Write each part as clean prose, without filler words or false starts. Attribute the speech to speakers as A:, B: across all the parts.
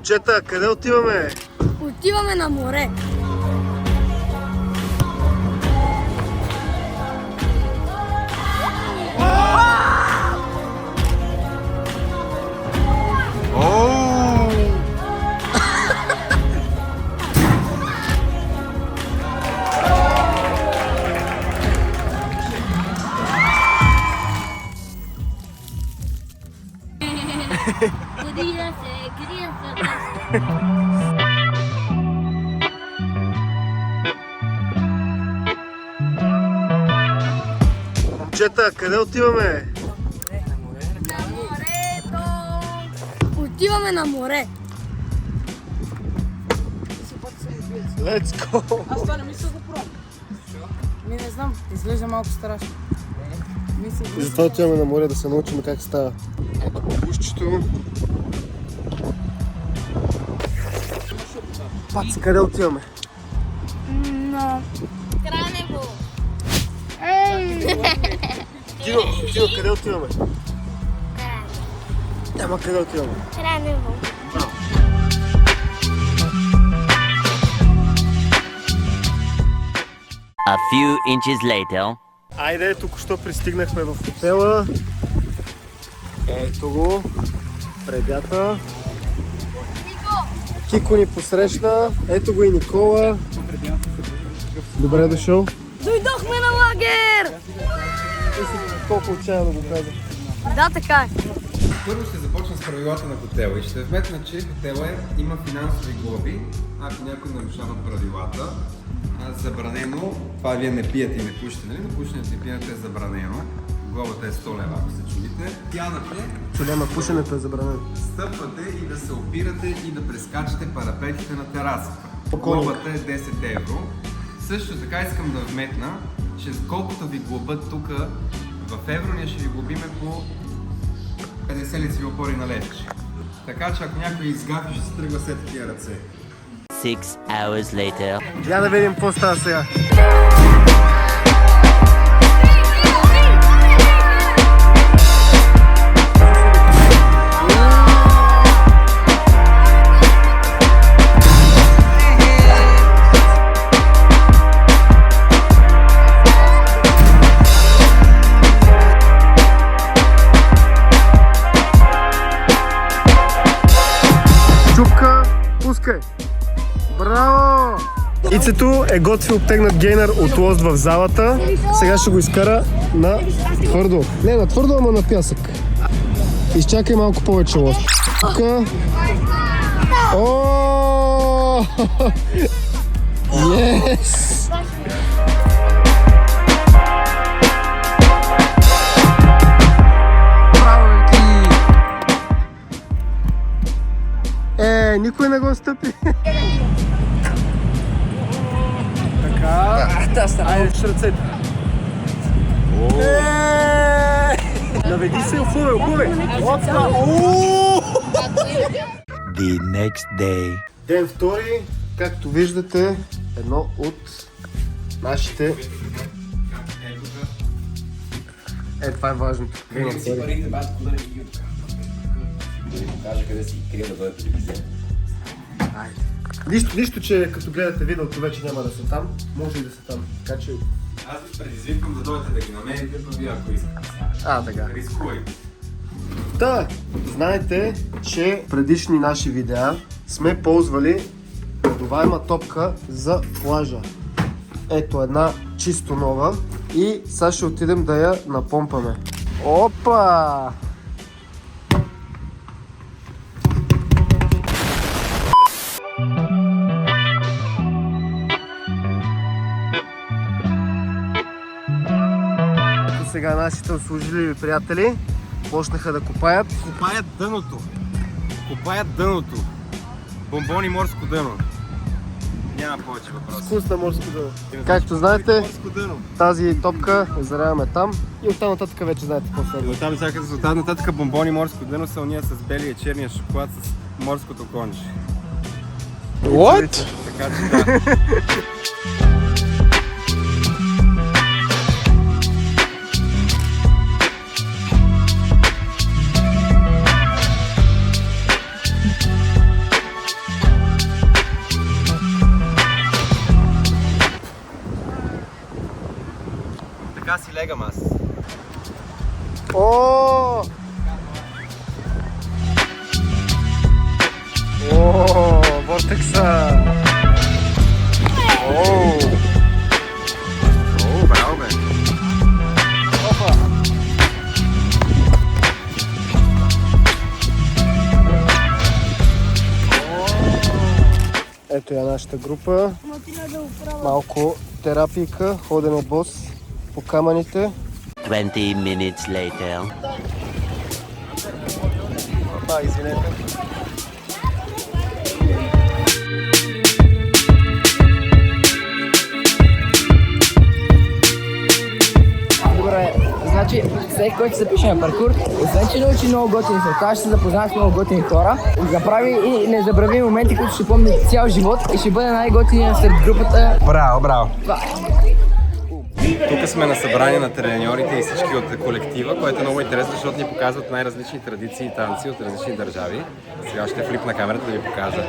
A: Момчета, къде отиваме?
B: Отиваме на море.
A: Момчета, къде отиваме?
B: На морето. Отиваме на море.
A: Let's go!
C: Аз това не мисля да пробвам. Не знам, изглежда малко страшно.
A: И затова отиваме на море да се научим как става. Ето пушчето. Паци, къде отиваме?
B: На Кранево.
A: Тино, къде отиваме? Ама къде отиваме?
B: Кранево.
D: A few inches later.
A: Айде, току-що пристигнахме в хотела. Ето го, предята. Кико ни посрещна. Ето го и Никола. Добре дошъл.
B: Дойдохме на лагер!
A: Колко отчаяно го каза.
B: Да, така е.
E: Първо ще започна с правилата на хотела и ще вметна, че хотела има финансови глоби, ако някой нарушава правилата. Забранено, това вие не пиете и не пушите, нали? Но пушенето и пиенето е забранено. Глобата е 100 лева, ако се чудите. Пянате,
A: Чулема, пушенето е забранено.
E: стъпвате и да се опирате и да прескачате парапетите на терасата. Глобата е 10 евро. Също така искам да вметна, че колкото ви глобат тук в евро, ние ще ви глобиме по 50 лицеви опори на левче. Така че ако някой изгафи, ще се тръгва след такива ръце.
D: 6 hours later.
A: Я да видим какво става сега. Чупка, пускай! Браво! Ицето е готвил обтегнат гейнер от лост в залата. Сега ще го изкара на твърдо. Не на твърдо, ама на пясък. Изчакай малко повече лост. О! Yes! Никой не го стъпи. Така. Айде, ще ръцете. Наведи се, опувай.
D: The next day.
A: Ден втори, както виждате, едно от нашите... Това е важното.
E: Парите, батко, да не ги откажа. Да ви покажа къде си крие да бъде телевизия.
A: Нищо, че като гледате видеото вече няма да са там, може и да са там. Така че...
E: Аз ви предизвиквам да дойдете да ги намерите, но вие ако искате.
A: Така.
E: Рискувайте.
A: Да, знаете, че в предишни наши видеа сме ползвали надуваема топка за плажа. Ето една чисто нова и сега ще отидем да я напомпаме. Опа! Сега нашите услужливи приятели почнаха да копаят.
E: Копаят дъното. Бомбони морско дъно. Няма повече въпроси.
A: Вкусна морско дъно. Както знаете, тази топка я заряваме там и оттам нататък вече знаете какво следва.
E: Оттам чакате, оттам нататък бомбони морско дъно са уния с белия и черния шоколад с морското конче.
A: What?
E: Така че да. легам аз.
A: О! О, вортекса! О!
E: О, браво бе!
A: Опа! Ето я нашата група. Малко терапийка, ходене бос по камъните.
D: 20 minutes later.
A: Опа, извинете.
C: Добре, значи всеки, който се запише на паркур, освен че научи много готини неща, ще се запознае с много готини хора, направи и незабравими моменти, които ще помни цял живот и ще бъде най-готиният сред групата.
E: Браво, браво!
C: Това.
E: Тук сме на събрание на треньорите и всички от колектива, което е много интересно, защото ни показват най-различни традиции и танци от различни държави. Сега ще флипна камерата да ви покажа.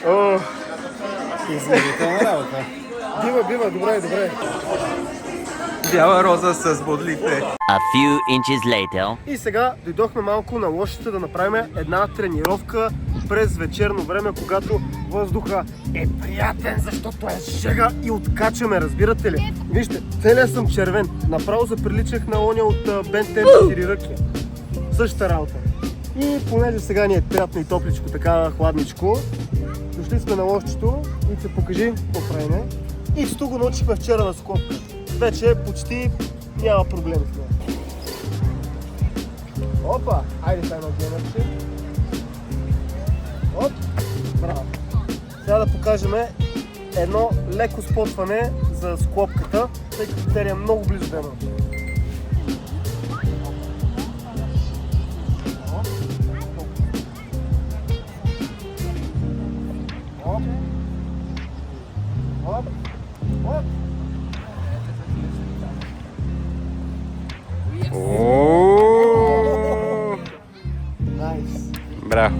A: О,
E: Измерителна работа.
A: бива, добре.
E: Бяла роза с бодлите.
D: A few inches later.
A: И сега дойдохме малко на лошите да направим една тренировка през вечерно време, когато въздуха е приятен, защото е жега и откачаме, разбирате ли? Вижте, целият съм червен. Направо заприличах на оня от Бен 10 4 ръки. Същата работа. И понеже сега ни е приятно и топличко, така хладничко, дошли сме на лошчето и се покажи какво правиме. И с го научихме вчера на скопка. Вече почти няма проблем с нея. Опа! Айде сега на генерче. Оп! Браво! Сега да покажем едно леко спотване за склопката, тъй като тя е много близо до едно. Оп! Оп! Оп! Найс!
E: Браво!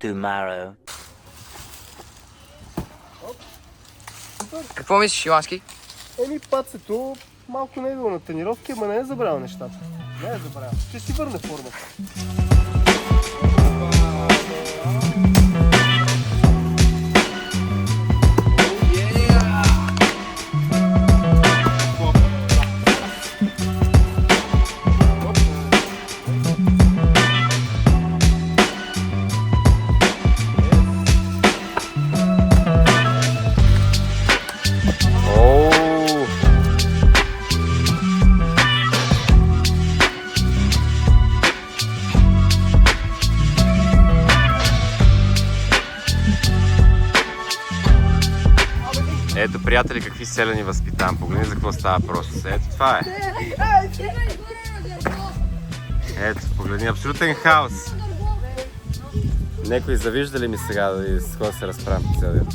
D: Tomorrow.
C: Какво мислиш, Илански?
A: Еми, пацето малко не е било на тренировки, ама не е забравил нещата. Не е забравил. Ще си върне формата.
E: Ето, приятели, какви селени възпитавам. Погледни за какво става просто. Ето, това е. Ето, погледни, абсолютен хаос. Некои завижда ли ми сега да с какво се разправям по цял ден?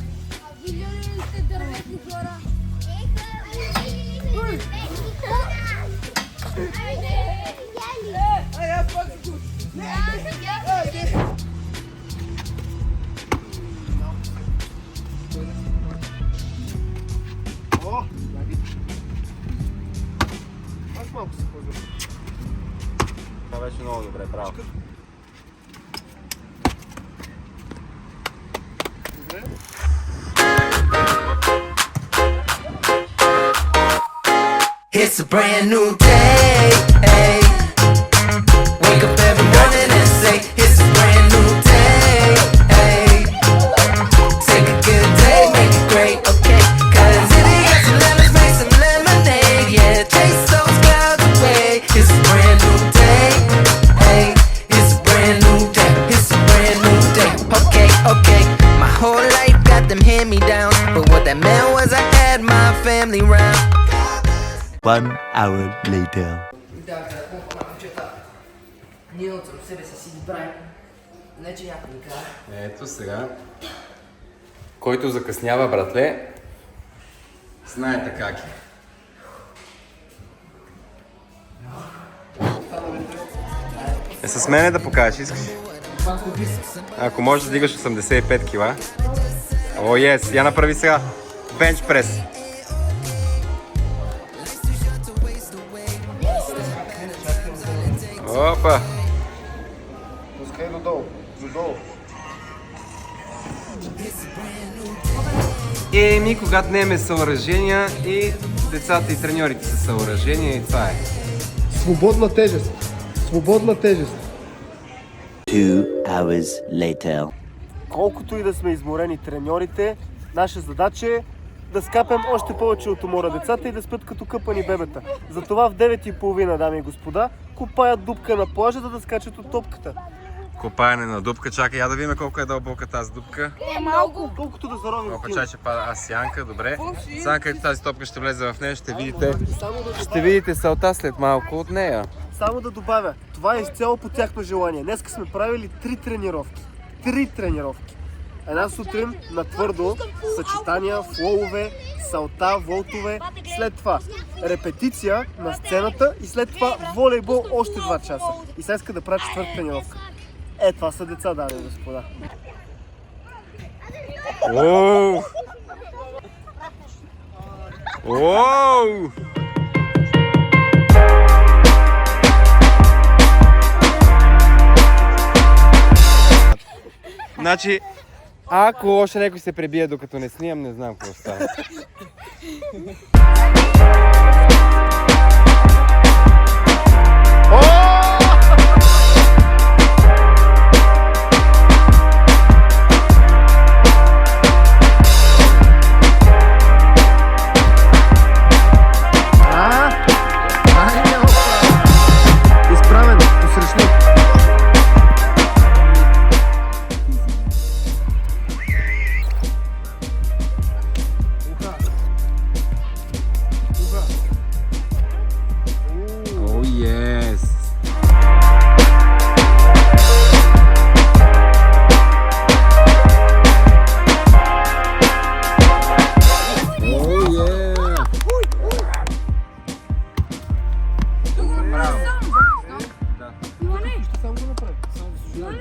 A: О, аз малко се ползвам.
E: Това беше много добре, браво.
F: It's a brand new day. Wake up every morning and say it's a brand new day.
D: 1 hour later.
C: Да, какво момчета? Ние от себе си избраем. Не, че някой ни кара.
E: Ето сега. Който закъснява, братле, знаете как е. С мене да покажеш, искаш? Ако можеш да дигаш 85 кила. О, ес, я направи сега бенч прес. Опа!
A: Пускай додолу. Додолу.
E: Еми, когато нямаме съоръжения и децата и треньорите са съоръжения и това е.
A: Свободна тежест. Свободна тежест.
D: 2 hours later.
A: Колкото и да сме изморени треньорите, наша задача е да скапем още повече от умора децата и да спят като къпани бебета. Затова в 9:30, дами и господа, копаят дупка на плажа, да скачат от топката.
E: Копаене на дупка. Чакай, я да видим колко е дълбока тази дупка.
B: Малко.
A: Колкото да заровим
E: Опа,
A: кил.
E: чай, че пада. Аз Янка, добре. Сега където тази топка ще влезе в нея, ще видите салта след малко от нея.
A: Само да добавя, това е изцяло по тяхно желание. Днеска сме правили 3 тренировки. 3 тренировки. Една сутрин на твърдо, съчетания, флоуве, салта, волтове. След това репетиция на сцената и след това волейбол още 2 часа. И сега иска да прави 4та тренировка. Това са деца, дами и господа.
E: Оу! Оу! Значи, ако още някой се пребие докато не снимам, не знам какво става.
A: Изправен, посрещни.
E: О, ес!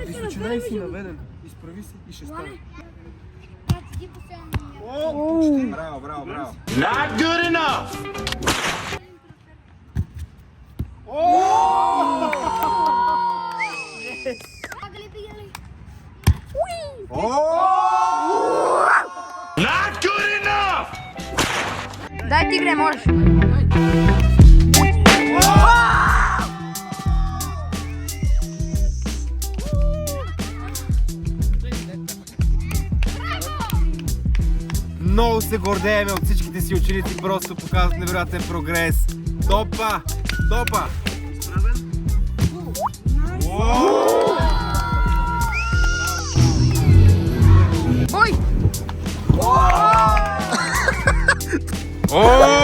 A: Височина и си наведен. Изправи се и ще стане.
E: Браво, браво, браво!
B: Дай ти игре, можеш.
E: Много се гордееме от всичките си ученици, просто показват невероятен прогрес. Топа! Топа!
B: Ой!
E: О!